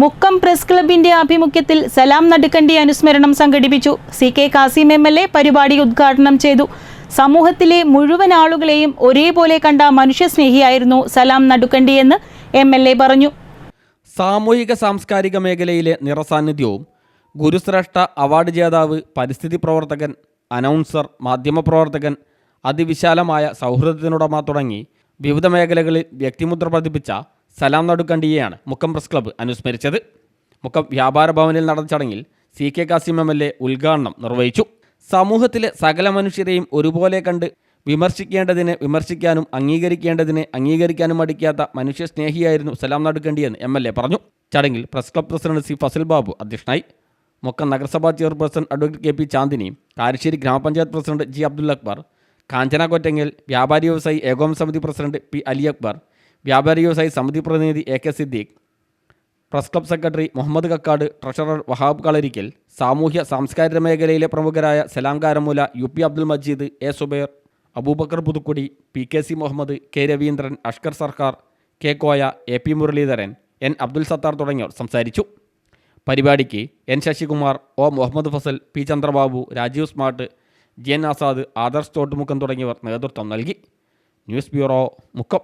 Mukkam press ക്ലബിന്റെ ആഭിമുഖ്യത്തിൽ സലാം നടുക്കണ്ടി അനുസ്മരണം സംഘടിപ്പിച്ചു. CK കാസിം MLA പരിപാടി ഉദ്ഘാടനം ചെയ്തു. സമൂഹത്തിലെ മുഴുവൻ ആളുകളെയും ഒരേപോലെ കണ്ട മനുഷ്യസ്നേഹിയായിരുന്നു സലാം നടുക്കണ്ടിയെന്ന് MLA പറഞ്ഞു. സാമൂഹിക സാംസ്കാരിക മേഖലയിലെ നിറസാന്നിധ്യവും ഗുരുശ്രേഷ്ഠ അവാർഡ് ജേതാവ്, പരിസ്ഥിതി പ്രവർത്തകൻ, അനൗൺസർ, മാധ്യമപ്രവർത്തകൻ, അതിവിശാലമായ സൗഹൃദത്തിനുടമ തുടങ്ങി വിവിധ മേഖലകളിൽ വ്യക്തിമുദ്ര പതിപ്പിച്ച സലാം നടുക്കണ്ടിയെയാണ് മുക്കം പ്രസ് ക്ലബ്ബ് അനുസ്മരിച്ചത്. മുക്കം വ്യാപാര ഭവനിൽ നടന്ന ചടങ്ങിൽ CK കാസിം MLA ഉദ്ഘാടനം നിർവഹിച്ചു. സമൂഹത്തിലെ സകല മനുഷ്യരെയും ഒരുപോലെ കണ്ട് വിമർശിക്കേണ്ടതിനെ വിമർശിക്കാനും അംഗീകരിക്കേണ്ടതിനെ അംഗീകരിക്കാനും മടിക്കാത്ത മനുഷ്യസ്നേഹിയായിരുന്നു സലാം നടുക്കണ്ടിയെന്ന് MLA പറഞ്ഞു. ചടങ്ങിൽ press club president C Fasil Babu അധ്യക്ഷനായി. മുക്കം നഗരസഭാ chairperson advocate KP Chandini, Karassery ഗ്രാമപഞ്ചായത്ത് പ്രസിഡന്റ് G അബ്ദുൽ അക്ബർ, കാഞ്ചന കൊറ്റങ്ങൽ, വ്യാപാരി വ്യവസായി ഏകോപന സമിതി പ്രസിഡന്റ് P അലി അക്ബർ, വ്യാപാരി വ്യവസായി സമിതി പ്രതിനിധി AK Siddique, press club secretary Muhammad Kakkad, treasurer Wahab Kalarikkal, സാമൂഹ്യ സാംസ്കാരിക മേഖലയിലെ പ്രമുഖരായ സലാം Karamoola, UP Abdul Majeed, A Zubair, Abubakar Puthukkudi, PKC Muhammad, K Raveendran, Ashkar സർക്കാർ, K Koya, AP Muraleedharan, N Abdul Sattar തുടങ്ങിയവർ സംസാരിച്ചു. പരിപാടിക്ക് N Sasikumar, O Muhammad Fasal, P Chandrababu, Rajeev Smart, JN Azad, Adarsh Thottumukkam തുടങ്ങിയവർ നേതൃത്വം നൽകി. News bureau, Mukkam.